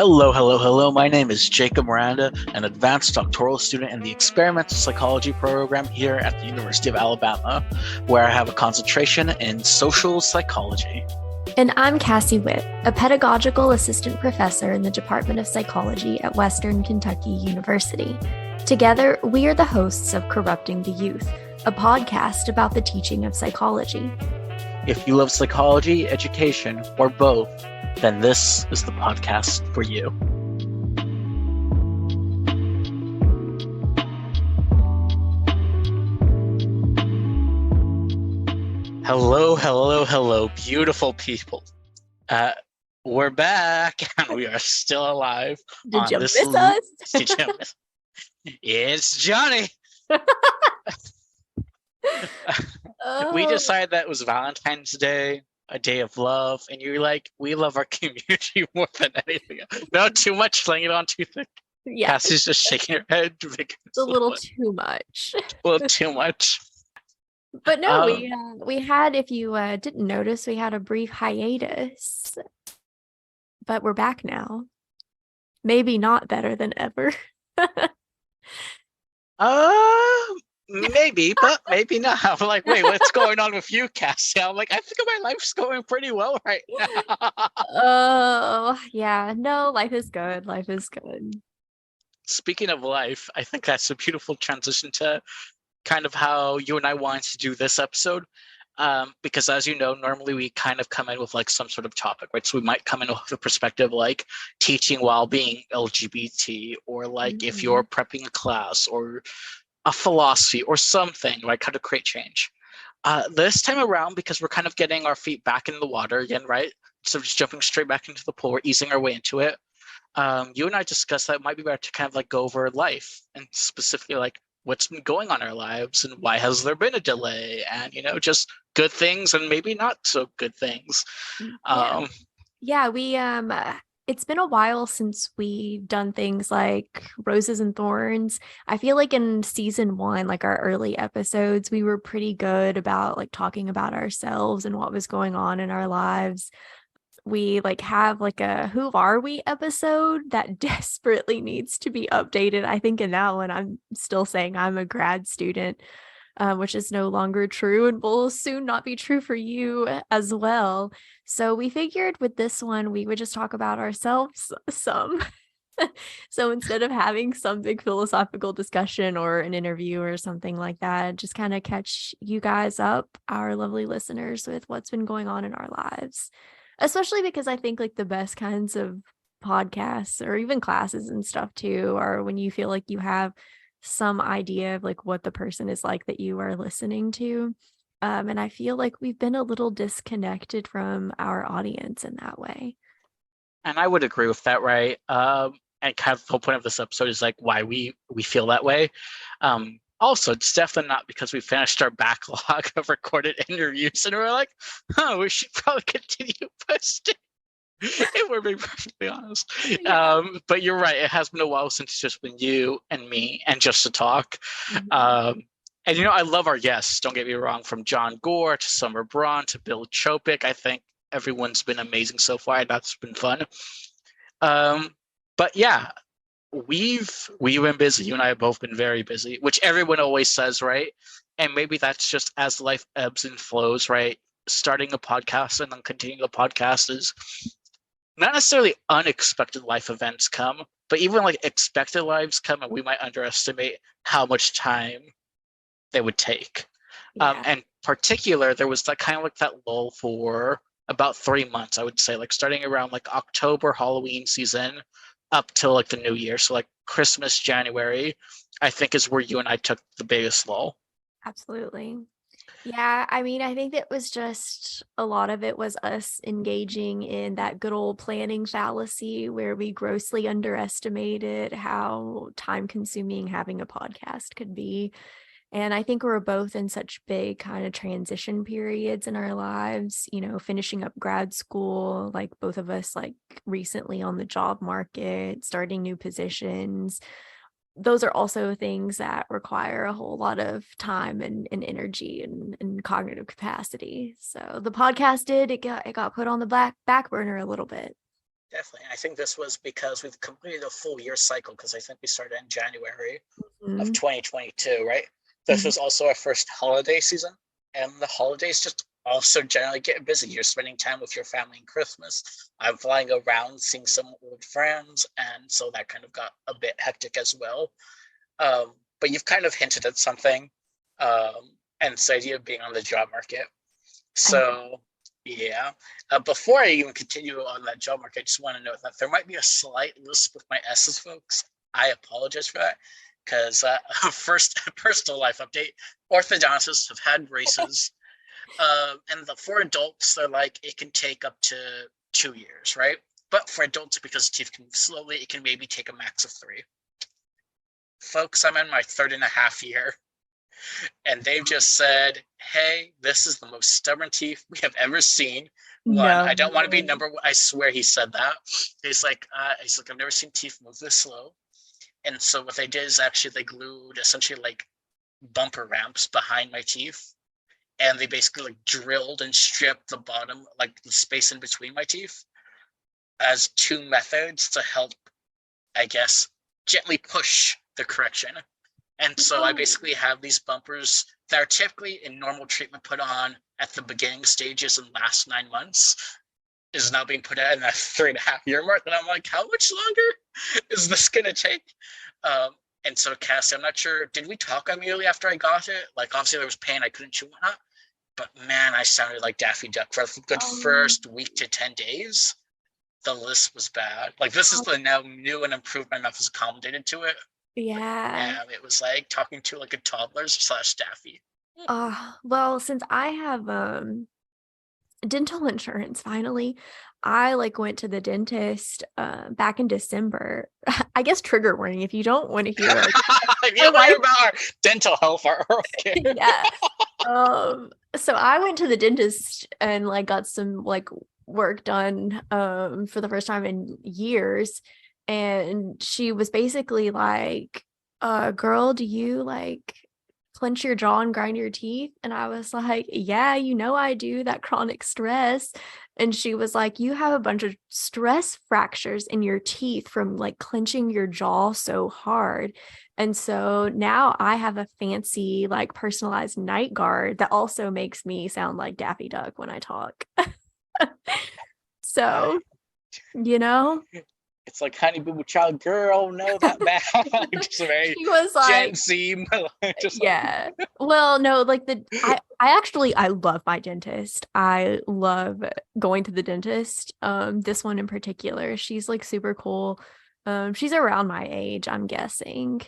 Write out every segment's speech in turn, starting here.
Hello, hello, hello. My name is Jacob Miranda, an advanced doctoral student in the experimental psychology program here at the University of Alabama, where I have a concentration in social psychology. And I'm Cassie Witt, a pedagogical assistant professor in the Department of Psychology at Western Kentucky University. Together, we are the hosts of Corrupting the Youth, a podcast about the teaching of psychology. If you love psychology, education, or both, then this is the podcast for you. Hello, hello, hello, beautiful people. We're back and we are still alive. Did you miss us? Did you miss? It's Johnny. We decided that it was Valentine's Day, a day of love, and you're like, we love our community more than anything else. No, too much, laying it on too thick. Yeah, Cassie's just shaking her head. It's a little too much. A little too much. But no, we had, if you didn't notice, we had a brief hiatus, but we're back now. Maybe not better than ever. Maybe, but maybe not. I'm like, wait, what's going on with you, Cassie? I'm like, I think my life's going pretty well right now. Oh, yeah. No, life is good. Life is good. Speaking of life, I think that's a beautiful transition to kind of how you and I wanted to do this episode. Because as you know, normally we kind of come in with like some sort of topic, right? So we might come in with a perspective like teaching while being LGBT, or like if you're prepping a class, or a philosophy or something, like how to create change. This time around, because we're kind of getting our feet back in the water again, right? So just jumping straight back into the pool, we're easing our way into it. You and I discussed that it might be better to kind of like go over life, and specifically like what's been going on in our lives and why has there been a delay, and just good things and maybe not so good things. We it's been a while since we've done things like Roses and Thorns. I feel like in season 1, like our early episodes, we were pretty good about like talking about ourselves and what was going on in our lives. We like have like a Who Are We episode that desperately needs to be updated. I think in that one, I'm still saying I'm a grad student, which is no longer true and will soon not be true for you as well. So we figured with this one, we would just talk about ourselves some. So instead of having some big philosophical discussion or an interview or something like that, just kind of catch you guys up, our lovely listeners, with what's been going on in our lives. Especially because I think like the best kinds of podcasts or even classes and stuff too are when you feel like you have some idea of like what the person is like that you are listening to. And I feel like we've been a little disconnected from our audience in that way. And I would agree with that, right? And kind of the whole point of this episode is like why we feel that way. Also, it's definitely not because we finished our backlog of recorded interviews and we're like, we should probably continue posting. If we're being perfectly honest. Yeah. But you're right. It has been a while since it's just been you and me and just to talk. And I love our guests. Don't get me wrong. From John Gore to Summer Braun to Bill Chopik, I think everyone's been amazing so far. That's been fun. But yeah, we've been busy. You and I have both been very busy, which everyone always says, right? And maybe that's just as life ebbs and flows, right? Starting a podcast and then continuing the podcast is not necessarily unexpected life events come, but even like expected lives come, and we might underestimate how much time they would take. Yeah. And particular, there was that kind of like that lull for about 3 months, I would say, like starting around like October, Halloween season, up till like the new year. So like Christmas, January, I think is where you and I took the biggest lull. Absolutely. Yeah, I mean, I think it was just a lot of it was us engaging in that good old planning fallacy where we grossly underestimated how time consuming having a podcast could be. And I think we're both in such big kind of transition periods in our lives, finishing up grad school, like both of us like recently on the job market, starting new positions. Those are also things that require a whole lot of time and energy and cognitive capacity. So the podcast it got put on the back burner a little bit. Definitely. I think this was because we've completed a full year cycle, because I think we started in January of Mhm. 2022, right? This Mhm. was also our first holiday season, and the holidays just also generally get busy. You're spending time with your family in Christmas. I'm flying around, seeing some old friends, and so that kind of got a bit hectic as well. But you've kind of hinted at something, and it's the idea of being on the job market. I So, yeah. Before I even continue on that job market, I just want to note that there might be a slight lisp with my S's, folks. I apologize for that. Because, first, personal life update, orthodontists have had braces. And for adults, they're like, it can take up to 2 years, right? But for adults, because teeth can move slowly, it can maybe take a max of 3. Folks, I'm in my third and a half year, and they've just said, hey, this is the most stubborn teeth we have ever seen. One, no I don't want to be way. number one. I swear he said that. He's like, I've never seen teeth move this slow. And so what they did is actually they glued essentially like bumper ramps behind my teeth. And they basically like drilled and stripped the bottom, like the space in between my teeth, as 2 methods to help, I guess, gently push the correction. And so I No. basically have these bumpers that are typically in normal treatment put on at the beginning stages and last 9 months, is now being put at in that 3.5 year mark. And I'm like, how much longer is this going to take? And so, Cassie, I'm not sure. Did we talk immediately after I got it? Like, obviously, there was pain. I couldn't chew whatnot. But man, I sounded like Daffy Duck for a good Um, first week to 10 days. The list was bad. Like, this is the now new and improved. My mouth is accommodated to it. But yeah. damn, it was like talking to like a toddler slash Daffy. Well, since I have dental insurance finally, I like went to the dentist back in December. I guess trigger warning if you don't want to hear like If you my don't want to life. hear about our dental health, okay. Yeah. So I went to the dentist and like got some like work done for the first time in years. And she was basically like, girl, do you like clench your jaw and grind your teeth? And I was like, yeah, I do, that chronic stress. And she was like, you have a bunch of stress fractures in your teeth from like clenching your jaw so hard. And so now I have a fancy, like personalized night guard that also makes me sound like Daffy Duck when I talk. I, So, you know, it's like Honey Boo Boo Child Girl, no, that bad. Just very she was Gen like, Z, just like, yeah. Well, no, like I love my dentist. I love going to the dentist. This one in particular, she's like super cool. She's around my age, I'm guessing.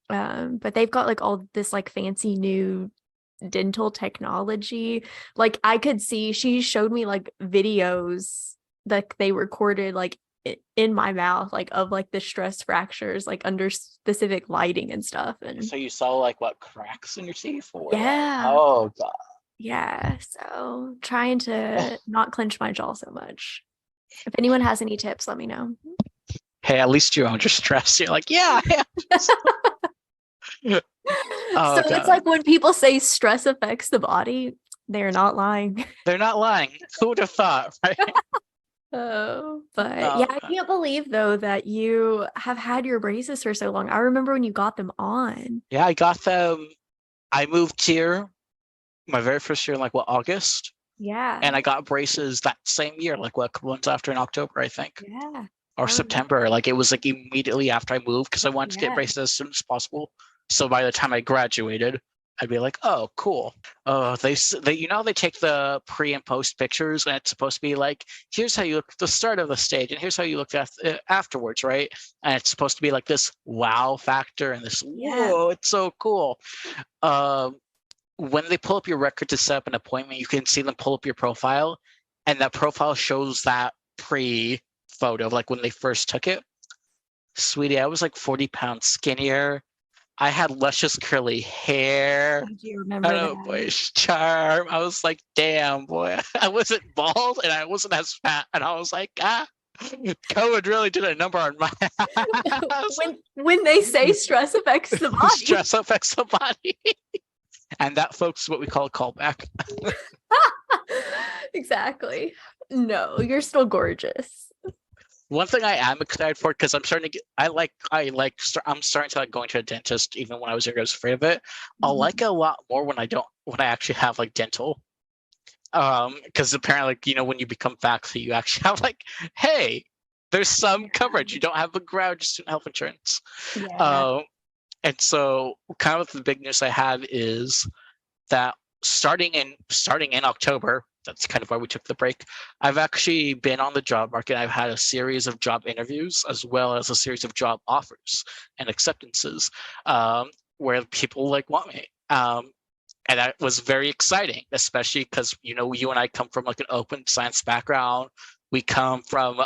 But they've got like all this like fancy new dental technology. Like I could see she showed me like videos that they recorded like in my mouth like of like the stress fractures like under specific lighting and stuff. And so you saw like what cracks in your teeth or what? yeah, Oh god. yeah, so trying to not clench my jaw so much. If anyone has any tips, let me know. Hey, at least you're under stress. You're like, yeah, yeah. So Oh it's god. like when people say stress affects the body, they're not lying. They're not lying. Who would have thought, right? Oh, but yeah, Oh I god. can't believe though that you have had your braces for so long. I remember when you got them on. Yeah, I got them. I moved here my very first year in like what, August? And Yeah. I got braces that same year, like what, a couple months after in October, I think. Yeah. Or I remember. September. Like it was like immediately after I moved because I wanted to get Yeah. braces as soon as possible. So by the time I graduated, I'd be like, oh, cool. They they take the pre and post pictures, and it's supposed to be like, here's how you look at the start of the stage, and here's how you look at afterwards, right? And it's supposed to be like this wow factor and this Yeah. whoa, it's so cool. Um, when they pull up your record to set up an appointment, you can see them pull up your profile, and that profile shows that pre photo of like when they first took it. Sweetie, I was like 40 pounds skinnier. I had luscious curly hair. I do I remember had a that. boyish charm. I was like, damn, boy. I wasn't bald and I wasn't as fat. And I was like, COVID really did a number on my ass. When they say stress affects the body. Stress affects the body. And that, folks, is what we call a callback. Exactly. No, you're still gorgeous. One thing I am excited for, because I'm starting to get, I'm starting to like going to a dentist. Even when I was younger, I was afraid of it. I'll like it a lot more when I actually have like dental. Because apparently, like, when you become faculty, you actually have like, hey, there's some coverage. You don't have a ground student health insurance. Yeah. Um, and so kind of the big news I have is that starting in October, that's kind of why we took the break. I've actually been on the job market. I've had a series of job interviews as well as a series of job offers and acceptances, where people like want me. And that was very exciting, especially because you and I come from like an open science background. We come from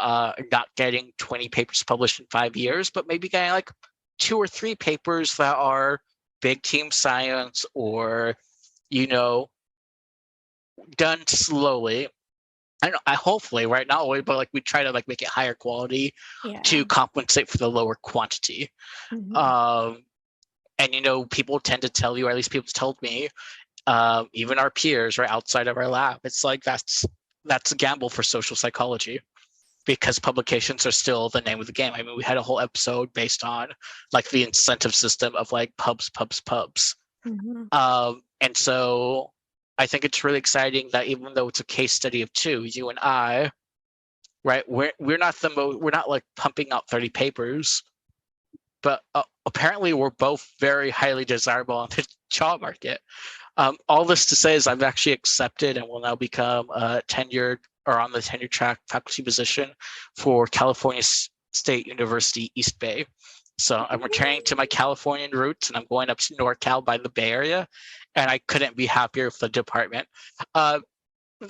not getting 20 papers published in 5 years, but maybe getting like 2 or 3 papers that are big team science or you know done slowly. I don't know, I hopefully right now, but like we try to like make it higher quality Yeah. to compensate for the lower quantity. Mhm. Um, and people tend to tell you, or at least people told me, even our peers right outside of our lab, it's like that's a gamble for social psychology because publications are still the name of the game. I mean, we had a whole episode based on like the incentive system of like pubs. Mhm. And so I think it's really exciting that even though it's a case study of two, you and I, right, we're not we're not like pumping out 30 papers, but apparently we're both very highly desirable on the job market. All this to say is I've actually accepted and will now become a tenured or on the tenure track faculty position for California State University East Bay. So I'm returning to my Californian roots and I'm going up to NorCal by the Bay Area, and I couldn't be happier with the department. Uh,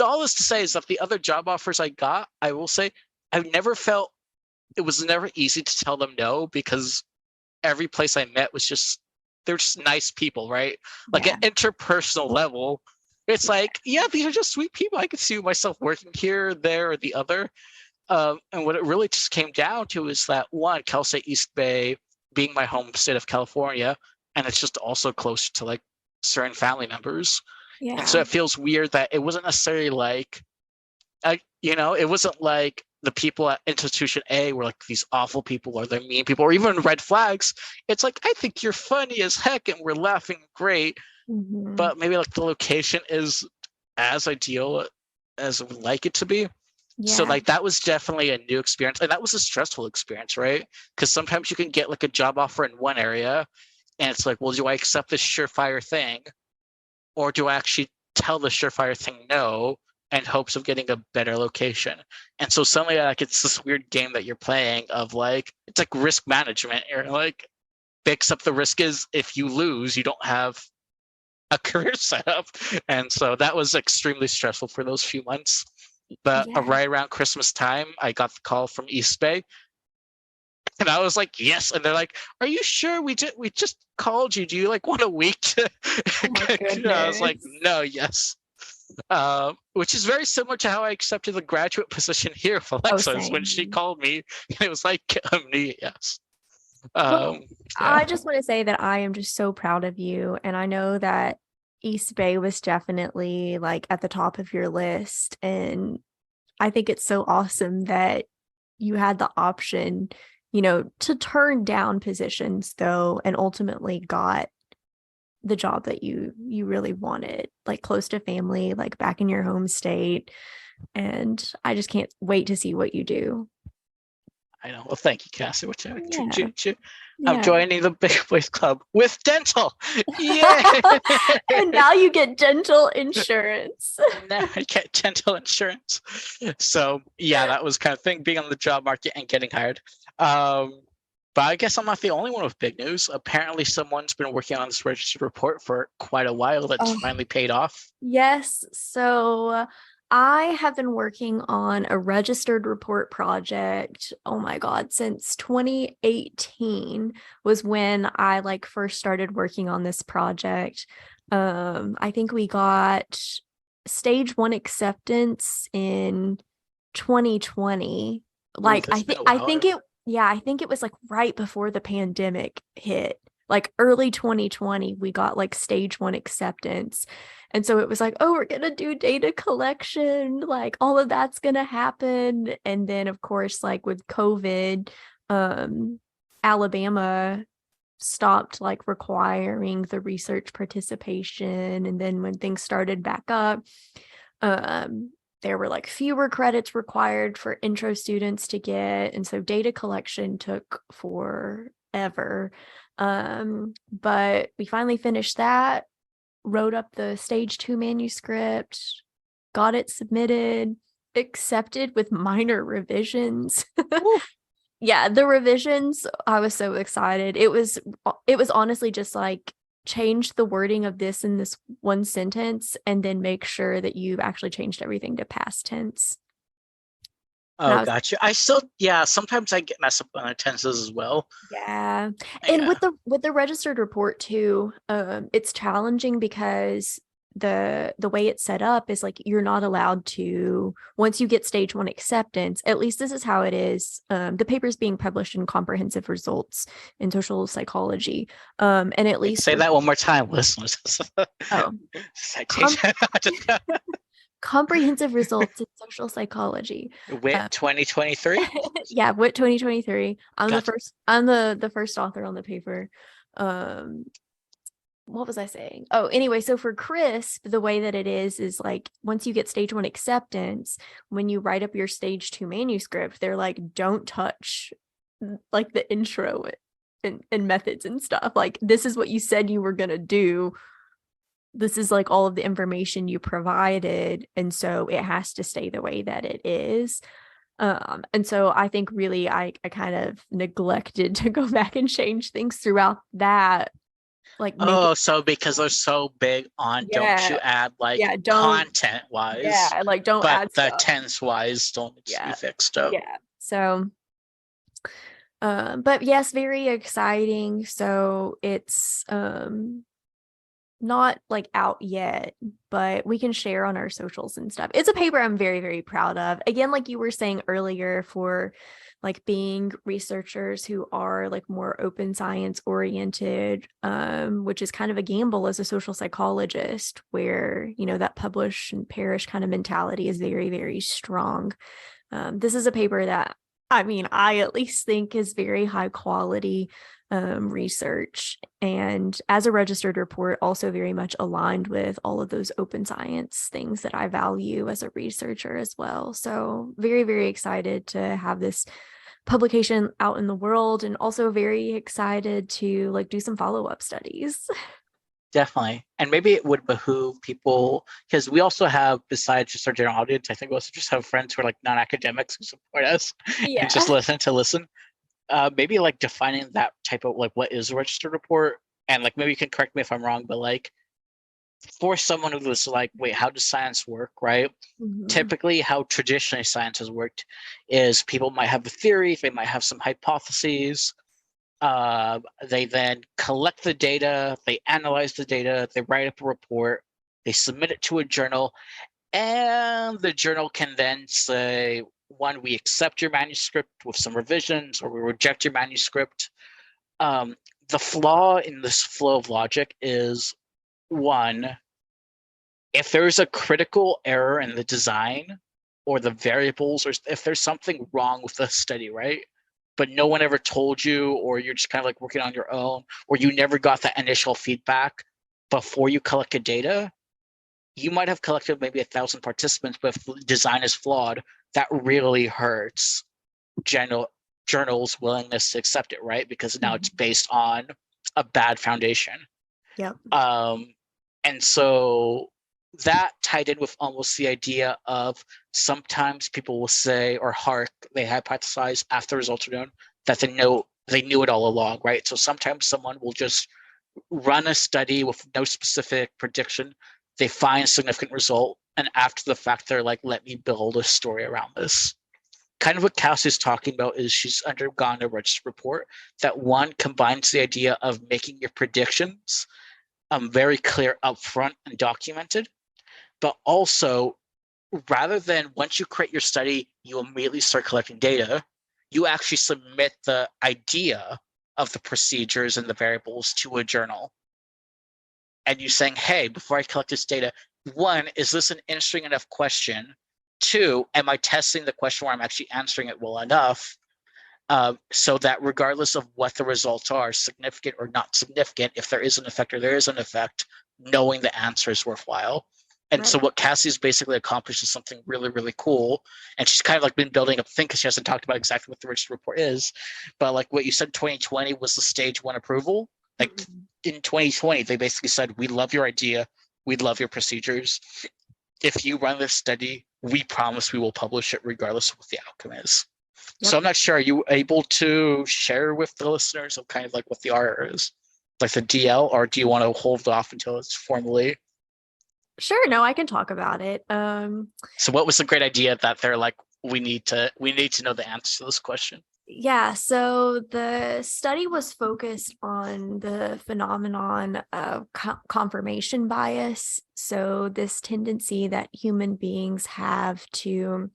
all this to say is that the other job offers I got, I will say, I've never felt it was never easy to tell them no because every place I met was just they're just nice people, right? Like Yeah. at interpersonal level, it's Yeah. like, yeah, these are just sweet people. I could see myself working here, there, or the other. And what it really just came down to is that one, Cal State East Bay being my home state of California, and it's just also closer to like certain family members. And so Yeah. it feels weird that it wasn't necessarily like it wasn't like the people at institution A were like these awful people or they're mean people or even red flags. It's like, I think you're funny as heck and we're laughing great, Mhm. but maybe like the location is as ideal as I would like it to be. So Yeah. like that was definitely a new experience and that was a stressful experience, right? Because sometimes you can get like a job offer in one area and it's like, well, do I accept this surefire thing or do I actually tell the surefire thing no in hopes of getting a better location? And so suddenly like it's this weird game that you're playing of like it's like risk management. You're like fix up the risk is if you lose, you don't have a career set up. And so that was extremely stressful for those few months. But Yeah. right around Christmas time, I got the call from East Bay and I was like, yes. And they're like, are you sure we just called you? Do you like want a week to Oh my I was like, goodness. no, yes. Which is very similar to how I accepted the graduate position here with Oh, Alexa's when she same. called me. And it was like, yes. Well, Yeah, I just want to say that I am just so proud of you. And I know that East Bay was definitely like at the top of your list. And I think it's so awesome that you had the option, to turn down positions though, and ultimately got the job that you really wanted, like close to family, like back in your home state. And I just can't wait to see what you do. I know. Well, thank you, Cassie. Yeah. I'm Yeah. joining the Big Boys Club with dental. Yay! And now you get dental insurance. Now I get dental insurance. So yeah, that was kind of thing being on the job market and getting hired. Um, but I guess I'm not the only one with big news. Apparently, someone's been working on this registered report for quite a while. That's Oh, finally paid off. yes. So I have been working on a registered report project. Oh my God, since 2018 was when I like first started working on this project. I think we got stage one acceptance in 2020. Ooh, Like it's been a I while. think it yeah, I think it was like right before the pandemic hit. like early 2020, we got like stage 1 acceptance. And so it was like, oh, we're going to do data collection, like all of that's going to happen. And then of course, like with COVID, Alabama stopped like requiring the research participation. And then when things started back up, there were like fewer credits required for intro students to get. And so data collection took forever. But we finally finished that, wrote up the stage 2 manuscript, got it submitted, accepted with minor revisions. Yeah, the revisions, I was so excited. It was honestly just like change the wording of this in this one sentence and then make sure that you've actually changed everything to past tense. Oh, gotcha. I still, yeah, sometimes I get messed up on the tenses as well. Yeah. And Yeah. with the registered report too, it's challenging because the way it's set up is like you're not allowed to, once you get stage 1 acceptance, at least this is how it is. The paper is being published in Comprehensive Results in Social Psychology. And at Wait, least say that one more time, listeners. oh, Citation. Comprehensive Results in Social Psychology. WIT 2023. Yeah, WIT 2023. Gotcha. I'm the first author on the paper. Um, what was I saying? Oh, anyway, so for CRISP, the way that it is like once you get stage 1 acceptance, when you write up your stage 2 manuscript, they're like, don't touch like the intro and methods and stuff. Like, this is what you said you were gonna do. This is like all of the information you provided. And so it has to stay the way that it is. And so I think really I kind of neglected to go back and change things throughout that, like make it, Oh, so because they're so big on don't you add like don't, content wise, like don't but add the stuff. tense wise still needs to be Yeah. fixed up. Yeah. So but yes, very exciting. So it's not like out yet, but we can share on our socials and stuff. It's a paper I'm very, very proud of. Again, like you were saying earlier, for like being researchers who are like more open science oriented, which is kind of a gamble as a social psychologist, where, you know, that publish and perish kind of mentality is very, very strong. This is a paper that, I mean, I at least think is very high quality research, and as a registered report, also very much aligned with all of those open science things that I value as a researcher as well. So very, very excited to have this publication out in the world, and also very excited to like do some follow-up studies. Definitely. And maybe it would behoove people, because we also have, besides just our general audience, I think we also just have friends who are like non-academics who support us and just listen. Maybe like defining that type of like what is a registered report, and like maybe you can correct me if I'm wrong, but like for someone who was like, wait, how does science work, right? Mhm. Typically how traditionally science has worked is people might have a theory, they might have some hypotheses, they then collect the data, they analyze the data, they write up a report, they submit it to a journal, and the journal can then say, one, we accept your manuscript with some revisions, or we reject your manuscript. The flaw in this flow of logic is, one, if there's a critical error in the design or the variables, or if there's something wrong with the study, right? But no one ever told you, or you're just kind of like working on your own, or you never got that initial feedback before you collected data, you might have collected maybe 1,000 participants, but if the design is flawed, that really hurts journals' willingness to accept it, right? Because now it's based on a bad foundation. Yep. And so that tied in with almost the idea of sometimes people will say, or they hypothesize after results are known, that they knew it all along, right? So sometimes someone will just run a study with no specific prediction, they find a significant result, and after the fact they're like, let me build a story around this. Kind of what Cassie's talking about is she's undergone a registered report that, one, combines the idea of making your predictions very clear upfront and documented, but also, rather than once you create your study, you immediately start collecting data, you actually submit the idea of the procedures and the variables to a journal, and you saying, hey, before I collect this data, one, is this an interesting enough question? Two, am I testing the question where I'm actually answering it well enough, so that regardless of what the results are, significant or not significant, if there is an effect or there is an effect, knowing the answer is worthwhile. And so Right. what Cassie's basically accomplished is something really, really cool. And she's kind of like been building up a thing because she hasn't talked about exactly what the Richard report is. But like what you said, 2020 was the stage one approval. Like Mhm. in 2020, they basically said, we love your idea. We love your procedures. If you run this study, we promise we will publish it regardless of what the outcome is. So Yep. I'm not sure. Are you able to share with the listeners of kind of like what the R is, like the DL, or do you want to hold off until it's formally? Sure, no, I can talk about it. So what was the great idea that they're like, we need to know the answer to this question? Yeah, so the study was focused on the phenomenon of confirmation bias. So, this tendency that human beings have to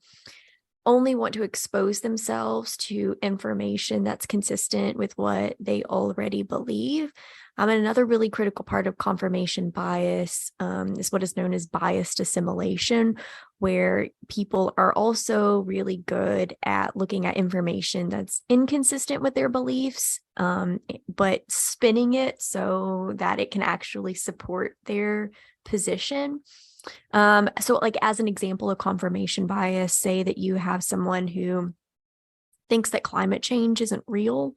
only want to expose themselves to information that's consistent with what they already believe. And another really critical part of confirmation bias is what is known as biased assimilation, where people are also really good at looking at information that's inconsistent with their beliefs, but spinning it so that it can actually support their position. So like as an example of confirmation bias, say that you have someone who thinks that climate change isn't real.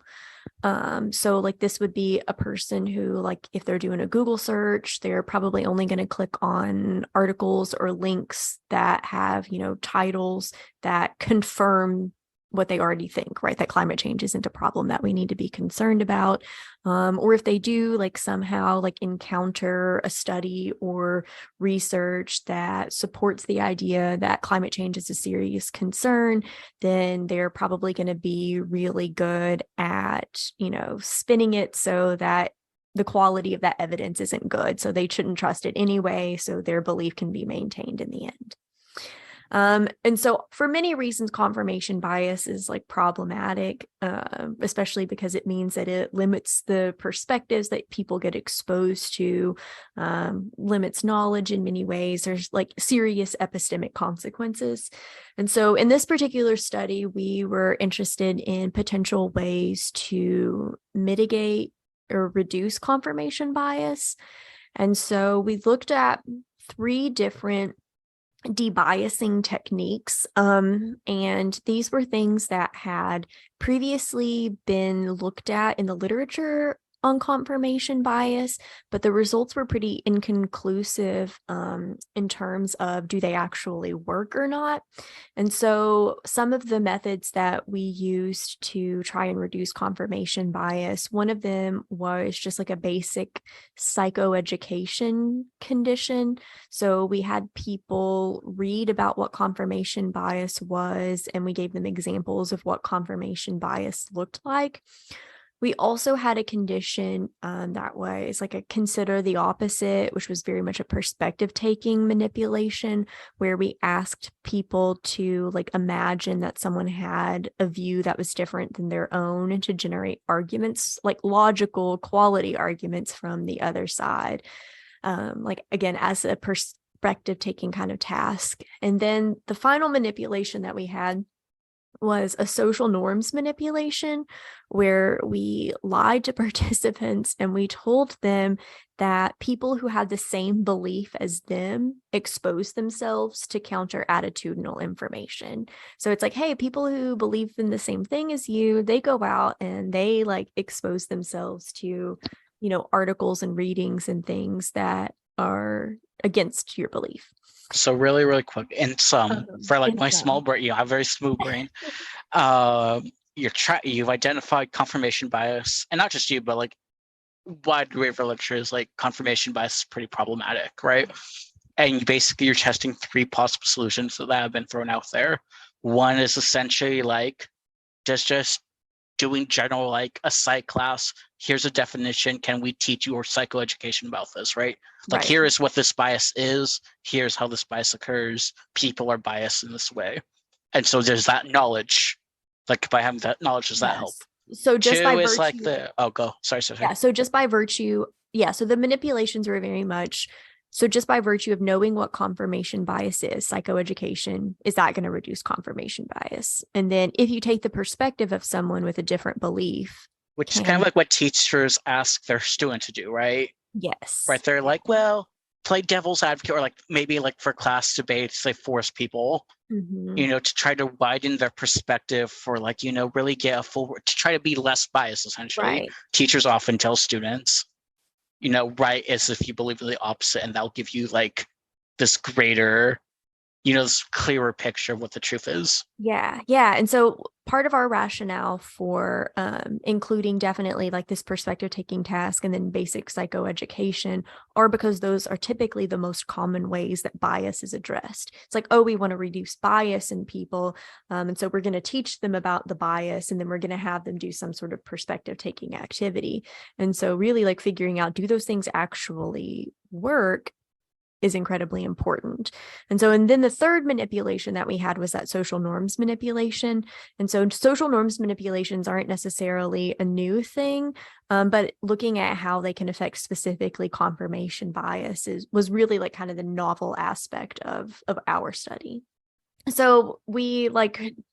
So like this would be a person who, like, if they're doing a Google search, they're probably only going to click on articles or links that have, titles that confirm what they already think, right? That climate change isn't a problem that we need to be concerned about. Or if they do like somehow like encounter a study or research that supports the idea that climate change is a serious concern, then they're probably going to be really good at, spinning it so that the quality of that evidence isn't good. So they shouldn't trust it anyway. So their belief can be maintained in the end. And so for many reasons, confirmation bias is like problematic, especially because it means that it limits the perspectives that people get exposed to, limits knowledge in many ways. There's like serious epistemic consequences. And so in this particular study, we were interested in potential ways to mitigate or reduce confirmation bias. And so we looked at 3 different debiasing techniques. And these were things that had previously been looked at in the literature on confirmation bias, but the results were pretty inconclusive in terms of do they actually work or not. And so some of the methods that we used to try and reduce confirmation bias, one of them was just like a basic psychoeducation condition. So we had people read about what confirmation bias was, and we gave them examples of what confirmation bias looked like. We also had a condition that was like a consider the opposite, which was very much a perspective taking manipulation, where we asked people to like imagine that someone had a view that was different than their own and to generate arguments, like logical quality arguments from the other side. Like again, as a perspective taking kind of task. And then the final manipulation that we had was a social norms manipulation, where we lied to participants and we told them that people who had the same belief as them exposed themselves to counter attitudinal information. So it's like, hey, people who believe in the same thing as you, they go out and they like expose themselves to, articles and readings and things that are against your belief. So really, really quick, in some, for like In my small some. brain, I have a very smooth brain. You've identified confirmation bias, and not just you, but like wide array of literature is like confirmation bias is pretty problematic, right? And basically you're testing 3 possible solutions that have been thrown out there. One is essentially like just doing general like a psych class. Here's a definition. Can we teach you or psychoeducation about this, right? Like Right. here is what this bias is. Here's how this bias occurs. People are biased in this way. And so there's that knowledge. Like by having that knowledge, does that help? Yes. So just by Two is like virtue, the oh go. Sorry. yeah, so just by virtue, yeah, so the manipulations were very much so just by virtue of knowing what confirmation bias is, psychoeducation, is that going to reduce confirmation bias? And then if you take the perspective of someone with a different belief, Which is kind of can, like what teachers ask their student to do, right? yes. Right. They're Yeah. like, well, play devil's advocate, or like maybe like for class debates, they force people, Mhm. to try to widen their perspective for like, really get a full to try to be less biased, essentially. Right. Teachers often tell students, right as if you believe in the opposite, and that'll give you like this greater, this clearer picture of what the truth is. Yeah, yeah. And so part of our rationale for including definitely like this perspective taking task and then basic psychoeducation are because those are typically the most common ways that bias is addressed. It's like, oh, we want to reduce bias in people. And so we're going to teach them about the bias and then we're going to have them do some sort of perspective taking activity. And so really like figuring out, do those things actually work is incredibly important. And then the third manipulation that we had was that social norms manipulation. And so social norms manipulations aren't necessarily a new thing, but looking at how they can affect specifically confirmation bias was really like kind of the novel aspect of our study. So we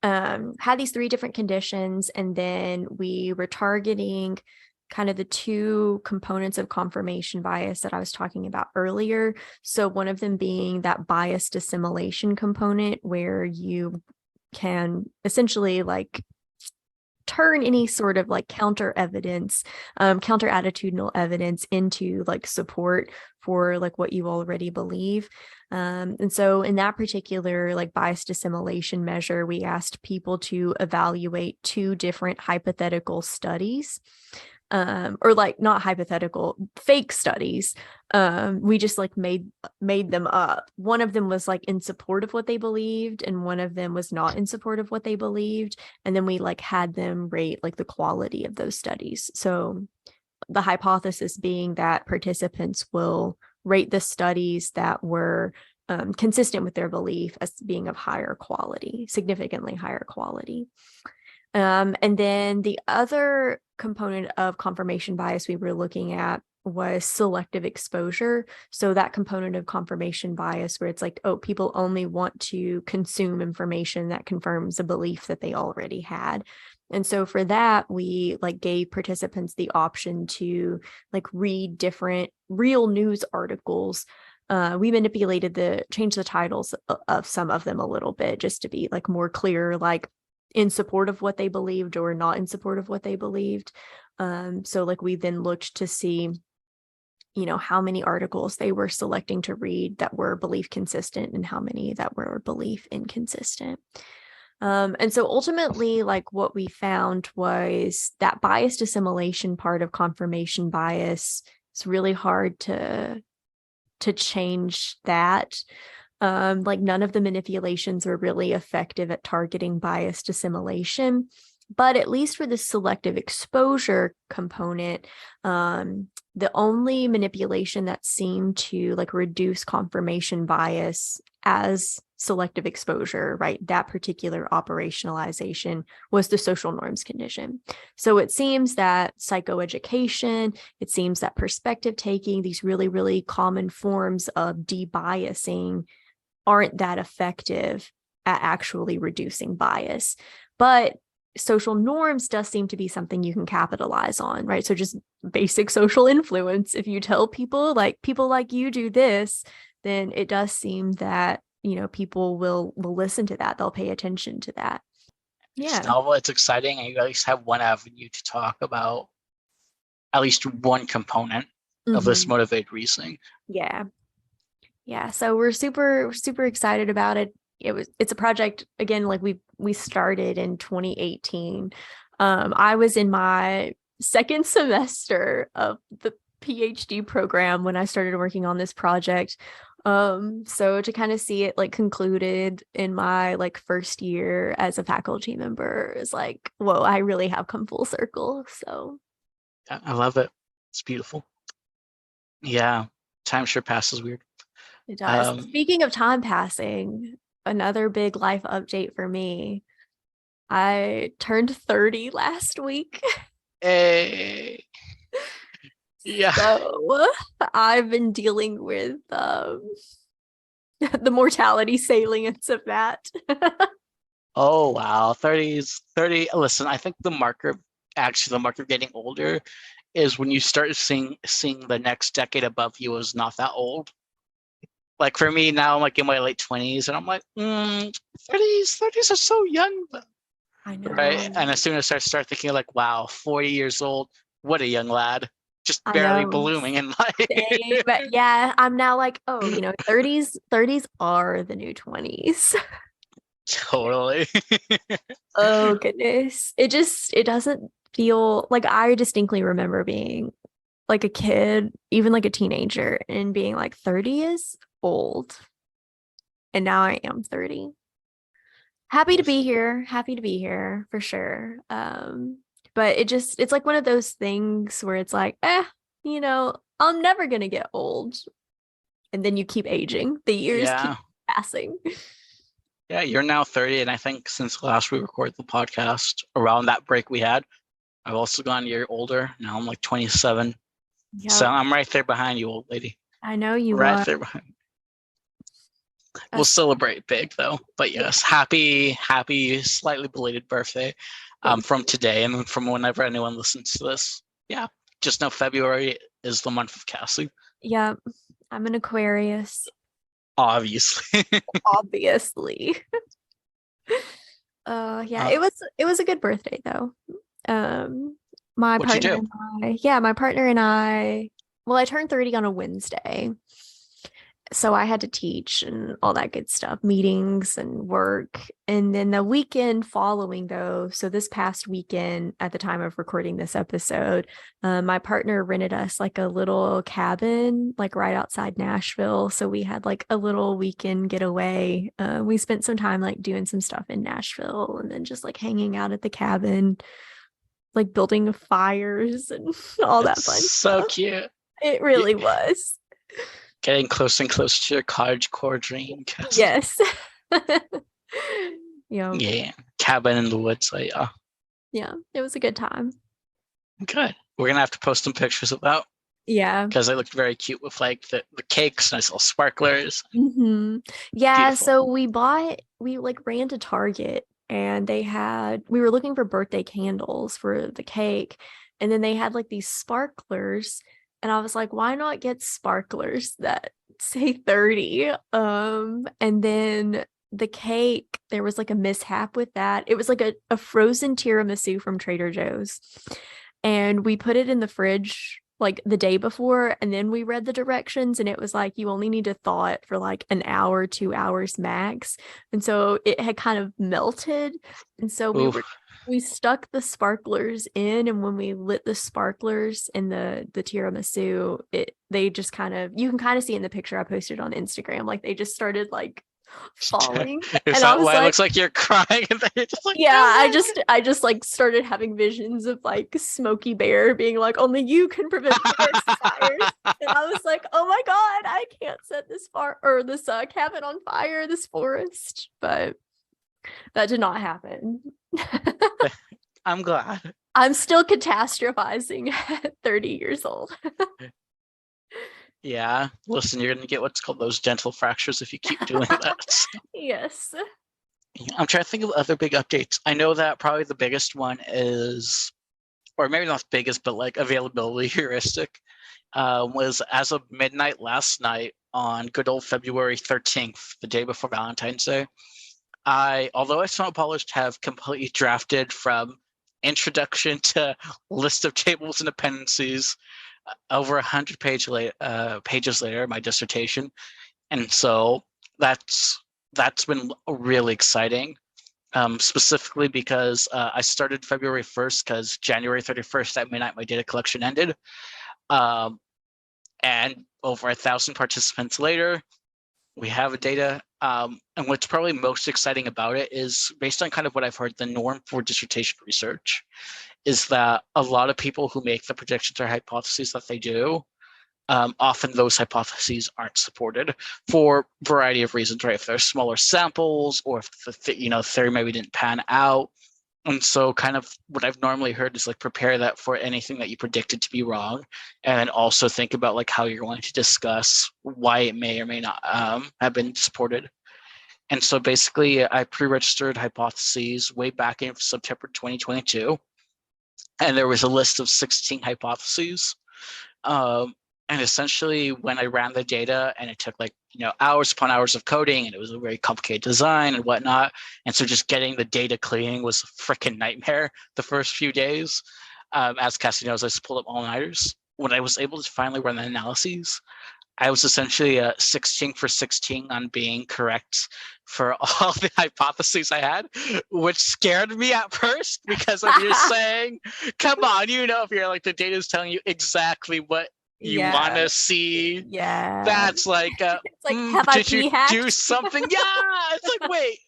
had these three different conditions, and then we were targeting kind of the two components of confirmation bias that I was talking about earlier. So one of them being that biased assimilation component, where you can essentially like turn any sort of like counter evidence, counter attitudinal evidence into like support for like what you already believe. And so in that particular like biased assimilation measure, we asked people to evaluate two different hypothetical studies, or like not hypothetical, fake studies. We just like made them up. One of them was like in support of what they believed, and one of them was not in support of what they believed. And then we like had them rate like the quality of those studies. So the hypothesis being that participants will rate the studies that were consistent with their belief as being of higher quality, significantly higher quality. And then the other component of confirmation bias we were looking at was selective exposure. So that component of confirmation bias where it's like, oh, people only want to consume information that confirms a belief that they already had. And so for that, we like gave participants the option to like read different real news articles. We changed the titles of some of them a little bit just to be like more clear, like in support of what they believed or not in support of what they believed. So like we then looked to see, how many articles they were selecting to read that were belief consistent and how many that were belief inconsistent. And so ultimately, like what we found was that biased assimilation part of confirmation bias. It's really hard to change that. Like none of the manipulations were really effective at targeting biased assimilation. But at least for the selective exposure component, the only manipulation that seemed to like reduce confirmation bias as selective exposure, right? That particular operationalization was the social norms condition. So it seems that psychoeducation, it seems that perspective taking, these really, really common forms of debiasing aren't that effective at actually reducing bias. But social norms does seem to be something you can capitalize on, right? So just basic social influence. If you tell people like you do this, then it does seem that, people will listen to that. They'll pay attention to that. It's Yeah. novel, it's exciting, and you at least have one avenue to talk about at least one component of this Mm-hmm. motivated reasoning. Yeah. Yeah. So we're super excited about it. It's a project again, like we started in 2018. I was in my second semester of the PhD program when I started working on this project. So to kind of see it like concluded in my like first year as a faculty member is like, whoa, I really have come full circle. So I love it. It's beautiful. Yeah, time sure passes weird. it does. Um, Speaking of time passing, another big life update for me. I turned 30 last week. Hey, yeah. So I've been dealing with the mortality salience of that. Oh wow, 30s 30. Listen, I think the marker of getting older is when you start seeing the next decade above you is not that old. Like for me now, I'm like in my late 20s, and I'm like, 30s are so young, I right? know. And as soon as I start thinking like, wow, 40 years old, what a young lad, just I barely know. blooming in life. Same. But yeah, I'm now like, oh, 30s are the new 20s. Totally. Oh goodness. It doesn't feel like I distinctly remember being like a kid, even like a teenager, and being like 30 is old. And now I am 30. Happy to be Listen, here. Happy to be here for sure. But it's like one of those things where it's like, I'm never gonna get old. And then you keep aging. The years keep yeah. passing. Yeah, you're now 30, and I think since last we recorded the podcast, around that break we had, I've also gone a year older. Now I'm like 27. So Yep. I'm right there behind you, old lady. I know you Right are. there behind. We'll That's celebrate big though. But yeah. yes, happy, slightly belated birthday Thank from you. today and from whenever anyone listens to this. Yeah, just know February is the month of Cassie, Yep. I'm an Aquarius, obviously. obviously. Yeah, uh, it was a good birthday though. Um, my what'd you partner do? and my partner and I, well, I turned 30 on a Wednesday. So I had to teach and all that good stuff, meetings and work. And then the weekend following, though, so this past weekend, at the time of recording this episode, my partner rented us like a little cabin, like right outside Nashville. So we had like a little weekend getaway. We spent some time like doing some stuff in Nashville and then just like hanging out at the cabin, like building fires and all that It's fun so stuff. cute. It You, really was. getting closer and closer to your cottage core dream, Cassie. Yes. Yeah. Yeah, cabin in the woods. So yeah, Yeah. It was a good time. good. We're gonna have to post some pictures of that Yeah. because they looked very cute with like the cakes, nice little sparklers. Yeah. Beautiful. So we like ran to Target and we were looking for birthday candles for the cake. And then they had like these sparklers. And I was like, why not get sparklers that say 30? And then the cake, there was like a mishap with that. It was like a frozen tiramisu from Trader Joe's. And we put it in the fridge like the day before, and then we read the directions, and it was like you only need to thaw it for like an hour, 2 hours max. And so it had kind of melted. And so Oof. we stuck the sparklers in, and when we lit the sparklers in the tiramisu, they just kind of, you can kind of see in the picture I posted on Instagram, like they just started like falling. Is And I that was why it like, looks like you're crying and then you're just like, yeah, I no? just I just like started having visions of like Smokey Bear being like, only you can prevent forest fires. And I was like, oh my God, I can't set this cabin on fire, this forest. But that did not happen. I'm glad. I'm still catastrophizing at 30 years old. Yeah, listen, you're gonna get what's called those gentle fractures if you keep doing that. So, Yes. I'm trying to think of other big updates. I know that probably the biggest one is, or maybe not the biggest, but like availability heuristic, was as of midnight last night on good old February 13th, the day before Valentine's Day. Although I saw polished, have completely drafted from introduction to list of tables and dependencies over 100 pages later, my dissertation, and so that's been really exciting. Specifically because I started February 1st because January 31st at midnight my data collection ended, um, and over 1,000 participants later, we have a data. And what's probably most exciting about it is based on kind of what I've heard, the norm for dissertation research is that a lot of people who make the predictions or hypotheses that they do, often those hypotheses aren't supported for a variety of reasons, right? If there's smaller samples or if the theory maybe didn't pan out, And so kind of what I've normally heard is like prepare that for anything that you predicted to be wrong. And then also think about like how you're going to discuss why it may or may not have been supported. And so basically I pre-registered hypotheses way back in September 2022. And there was a list of 16 hypotheses. And essentially when I ran the data, and it took like, hours upon hours of coding, and it was a very complicated design and whatnot. And so just getting the data cleaning was a freaking nightmare the first few days. As Cassie knows, I just pulled up all-nighters. When I was able to finally run the analyses, I was essentially 16 for 16 on being correct for all the hypotheses I had, which scared me at first, because if you're saying, come on, if you're like the data is telling you exactly what you want to see, that's like, it's like, have I did you hacked? do something? Yeah, it's like, wait.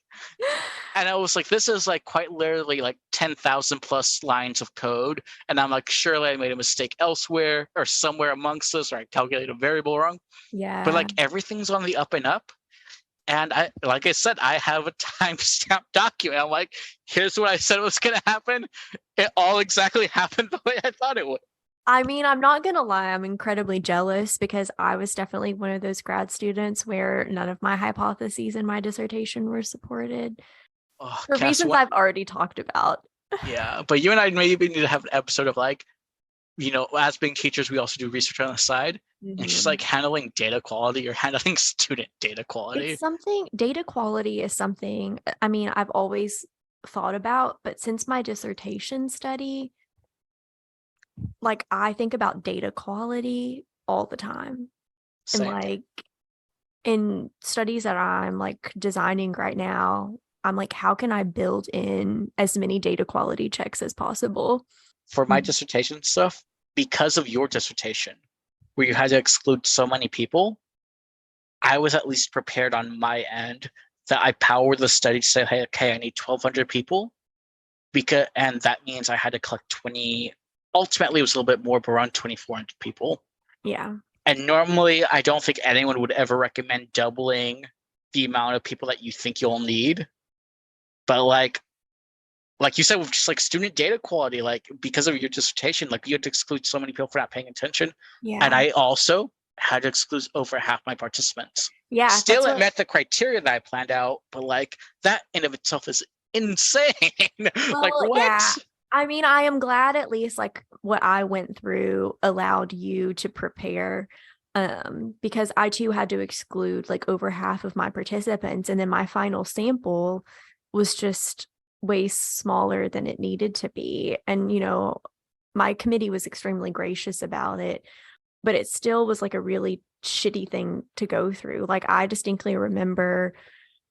And I was like, this is like quite literally like 10,000 plus lines of code. And I'm like, surely I made a mistake elsewhere or somewhere amongst this, or I calculated a variable wrong. Yeah. But like everything's on the up and up. And like I said, I have a timestamp document. I'm like, here's what I said was going to happen. It all exactly happened the way I thought it would. I mean, I'm not going to lie. I'm incredibly jealous, because I was definitely one of those grad students where none of my hypotheses in my dissertation were supported for reasons I've already talked about. Yeah, but you and I maybe need to have an episode of like, as being teachers, we also do research on the side. Mm-hmm. And just like handling data quality or handling student data quality. It's something, data quality is something, I mean, I've always thought about, but since my dissertation study, like I think about data quality all the time. Same. And like in studies that I'm like designing right now, I'm like, how can I build in as many data quality checks as possible? For my dissertation stuff, because of your dissertation, where you had to exclude so many people, I was at least prepared on my end that I powered the study to say, hey, okay, I need 1,200 people. And that means I had to collect 20, ultimately it was a little bit more, but around 2,400 people. Yeah. And normally I don't think anyone would ever recommend doubling the amount of people that you think you'll need. But like you said, with just like student data quality, like because of your dissertation, like you had to exclude so many people for not paying attention. Yeah. And I also had to exclude over half my participants. Yeah. Still, it met the criteria that I planned out, but like that in of itself is insane. Well, like what? Yeah. I mean, I am glad at least like what I went through allowed you to prepare, because I too had to exclude like over half of my participants, and then my final sample was just way smaller than it needed to be. And, my committee was extremely gracious about it, but it still was like a really shitty thing to go through. Like I distinctly remember,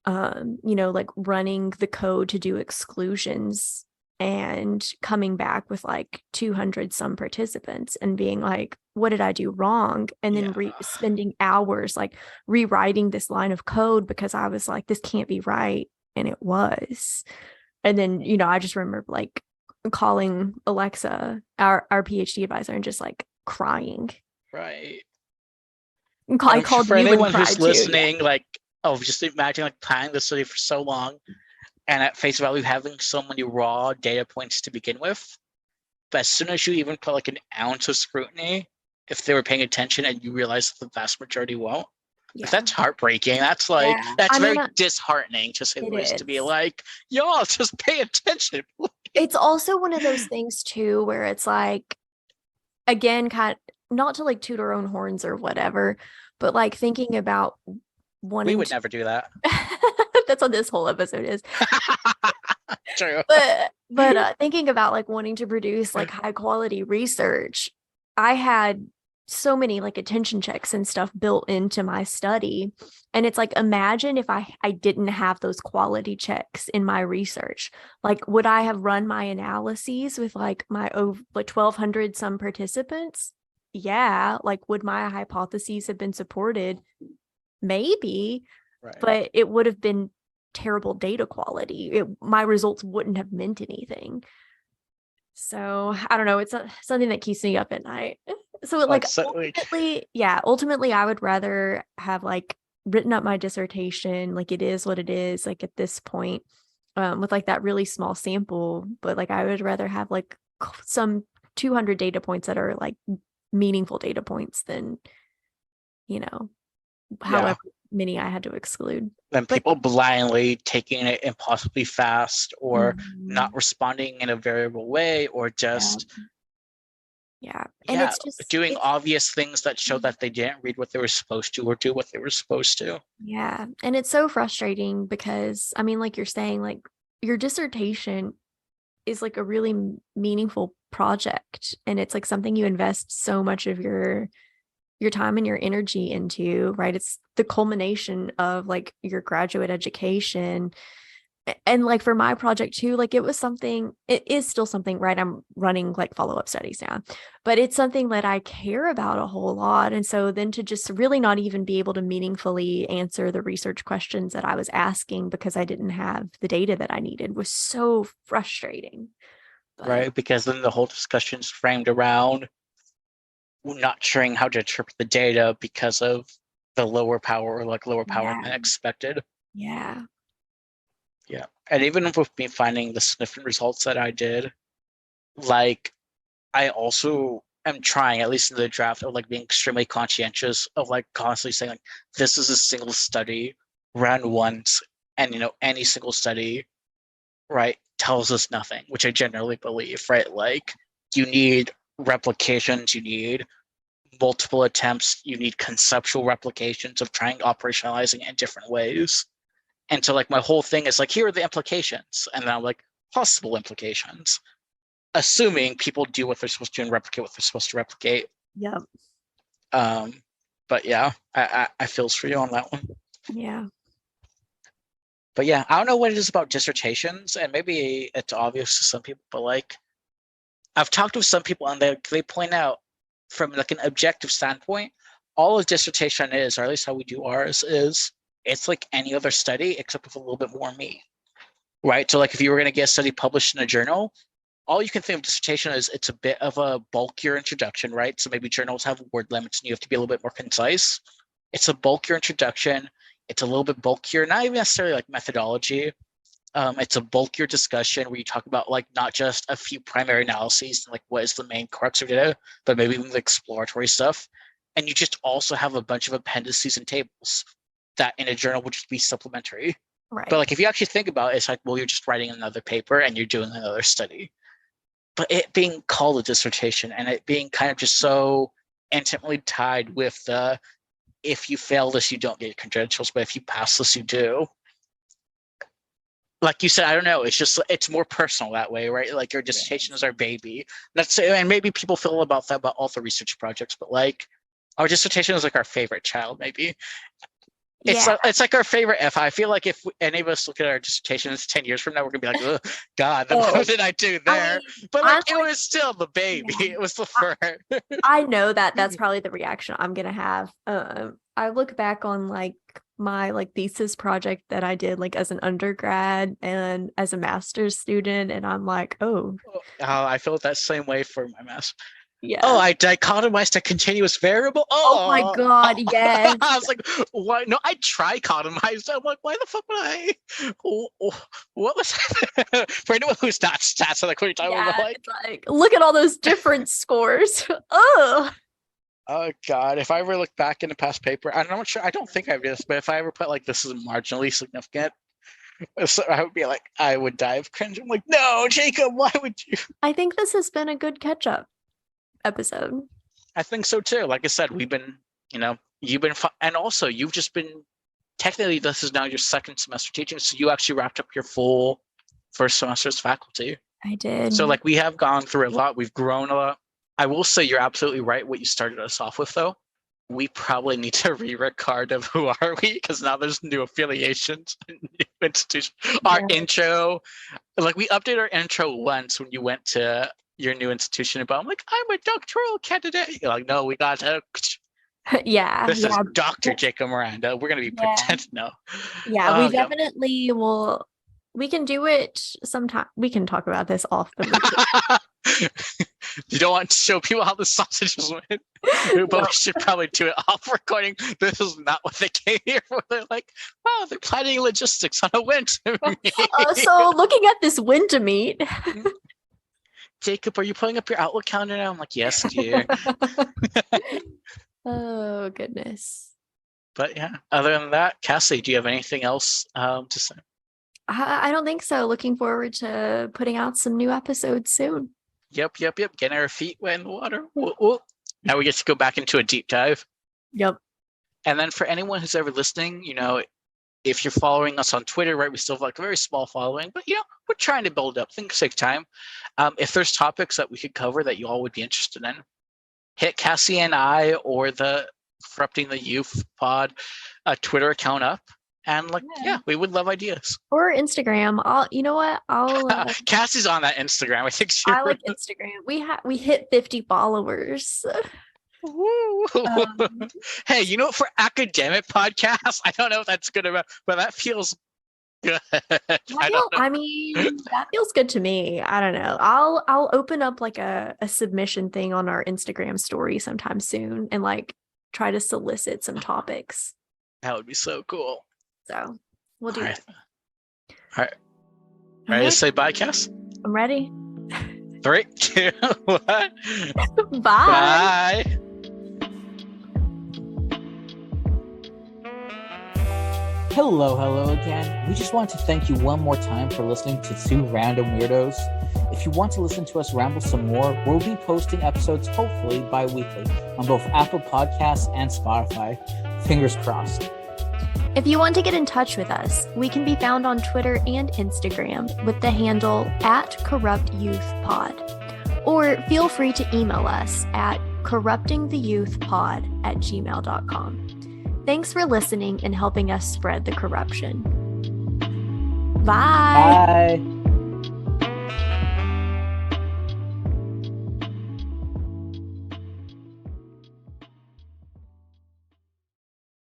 like running the code to do exclusions and coming back with like 200 some participants and being like, what did I do wrong? And then spending hours like rewriting this line of code because I was like, this can't be right. And it was. And then, I just remember like calling Alexa, our PhD advisor, and just like crying. Right. I called for you anyone and who's cried listening, too. like, just imagine like planning the study for so long, and at face value having so many raw data points to begin with. But as soon as you even put like an ounce of scrutiny, if they were paying attention and you realize that the vast majority won't, that's heartbreaking. That's like, that's very disheartening, to say the least, to be like, y'all just pay attention. It's also one of those things too, where it's like, again, kind of, not to like toot our own horns or whatever, but like thinking about wanting. We would never do that. That's what this whole episode is. True. But thinking about like wanting to produce like high quality research, I had so many like attention checks and stuff built into my study. And it's like, imagine if I didn't have those quality checks in my research. Like, would I have run my analyses with like my over like 1,200 some participants? Yeah. Like, would my hypotheses have been supported? Maybe, but it would have been terrible data quality. My results wouldn't have meant anything. So I don't know. It's something that keeps me up at night. So like ultimately I would rather have like written up my dissertation. Like it is what it is. Like at this point, with like that really small sample, but like I would rather have like some 200 data points that are like meaningful data points than, you know, Yeah. however many I had to exclude. Then But people blindly taking it impossibly fast or not mhm, responding in a variable way or yeah, just, yeah. And yeah, it's just doing it's obvious things that show that they didn't read what they were supposed to or do what they were supposed to. yeah. And it's so frustrating because I mean, like you're saying, like your dissertation is like a really meaningful project and it's like something you invest so much of your time and your energy into, right? It's the culmination of like your graduate education. And like for my project too, like it was something, it is still something, right? I'm running like follow-up studies now, but it's something that I care about a whole lot. And so then to just really not even be able to meaningfully answer the research questions that I was asking because I didn't have the data that I needed was so frustrating. But Right? Because then the whole discussion's framed around not sharing how to interpret the data because of the lower power or like lower power yeah, than expected. yeah, Yeah. And even with me finding the significant results that I did, like I also am trying, at least in the draft, of like being extremely conscientious of like constantly saying like this is a single study run once, and any single study, right, tells us nothing, which I generally believe, right? Like you need replications, you need multiple attempts, you need conceptual replications of trying operationalizing it in different ways. And so like my whole thing is like, here are the implications. And then I'm like, possible implications, assuming people do what they're supposed to and replicate what they're supposed to replicate. yep, Um, but yeah, I feels for you on that one. yeah. But yeah, I don't know what it is about dissertations, and maybe it's obvious to some people, but like I've talked with some people and they point out from like an objective standpoint, all a dissertation is, or at least how we do ours, is it's like any other study except with a little bit more meat. Right. So like if you were going to get a study published in a journal, all you can think of dissertation is it's a bit of a bulkier introduction, right? So maybe journals have word limits and you have to be a little bit more concise. It's a bulkier introduction. It's a little bit bulkier, not even necessarily like methodology. It's a bulkier discussion where you talk about like not just a few primary analyses and like what is the main crux of data, but maybe even the exploratory stuff. And you just also have a bunch of appendices and tables that in a journal would just be supplementary. But Right. like if you actually think about it, it's like, well, you're just writing another paper and you're doing another study. But it being called a dissertation and it being kind of just so intimately tied with the if you fail this, you don't get credentials, but if you pass this, you do. Like you said, I don't know. It's just it's more personal that way, right? Like your dissertation Yes. is our baby. That's and maybe people feel about that about all the research projects, but like our dissertation is like our favorite child, maybe. Yeah. It's like our favorite F. I feel like if any of us look at our dissertations 10 years from now, we're gonna be like, oh God, what Oh, did I do I there? mean, But like I'm it like, was still the baby. yeah. It was the I, first. I know that that's probably the reaction I'm gonna have. I look back on like my like thesis project that I did like as an undergrad and as a master's student, and I'm like, oh, Oh, I felt that same way for my math. Oh, yeah. I dichotomized a continuous variable. Oh my Oh, God, yes. I was like, why? No, I trichotomized. I'm like, why the fuck would I? What was that? For anyone who's not stats, like what are you talking about? Yeah, Like, it's like, look at all those different scores. Oh, oh God, if I ever look back in the past paper, I'm not sure. I don't think I did this, but if I ever put like this is marginally significant, so I would be like, I would die of cringe. I'm like, no, Jacob, why would you? I think this has been a good catch up episode. I think so too. Like I said, we've been, you've been, and also you've just been. Technically, this is now your second semester teaching, so you actually wrapped up your full first semester as faculty. I So did. like we have gone through a lot. We've grown a lot. I will say you're absolutely right. What you started us off with, though, we probably need to re-record of who are we because now there's new affiliations, new institutions. Our Yeah. intro, like we updated our intro once when you went to your new institution, but I'm like, I'm a doctoral candidate. You're like, no, we got to. Yeah, This is yeah. Dr. Jacob Miranda. We're gonna be Yeah. pretend no. Yeah, we Oh yeah. definitely will. We can do it sometime. We can talk about this off the record. You don't want to show people how the sausages went. But we should probably do it off recording. This is not what they came here for. They're like, wow, they're planning logistics on a winter meet. So looking at this winter meet. Jacob, are you pulling up your Outlook calendar now? I'm like, yes, dear. Oh, goodness. But yeah, other than that, Cassie, do you have anything else to say? I don't think so. Looking forward to putting out some new episodes soon. Yep. Getting our feet wet in the water. Whoa. Now we get to go back into a deep dive. Yep. And then for anyone who's ever listening, if you're following us on Twitter, right, we still have like a very small following, but we're trying to build up. Things take time. If there's topics that we could cover that you all would be interested in, hit Cassie and I or the Corrupting the Youth Pod Twitter account up. And we would love ideas. Or Instagram. I'll Cassie's on that Instagram. I think I like Instagram. We hit 50 followers. Hey, for academic podcasts, I don't know if that's good or bad, but that feels good. I mean, that feels good to me. I don't know. I'll open up like a submission thing on our Instagram story sometime soon and like try to solicit some topics. That would be so cool. So we'll do it. All right. Ready to say bye, Cass? I'm ready. 3, 2, 1. Bye. Bye. Hello again. We just want to thank you one more time for listening to Two Random Weirdos. If you want to listen to us ramble some more, we'll be posting episodes hopefully bi-weekly on both Apple Podcasts and Spotify. Fingers crossed. If you want to get in touch with us, we can be found on Twitter and Instagram with the handle @CorruptYouthPod. Or feel free to email us at corruptingtheyouthpod@gmail.com. Thanks for listening and helping us spread the corruption. Bye. Bye.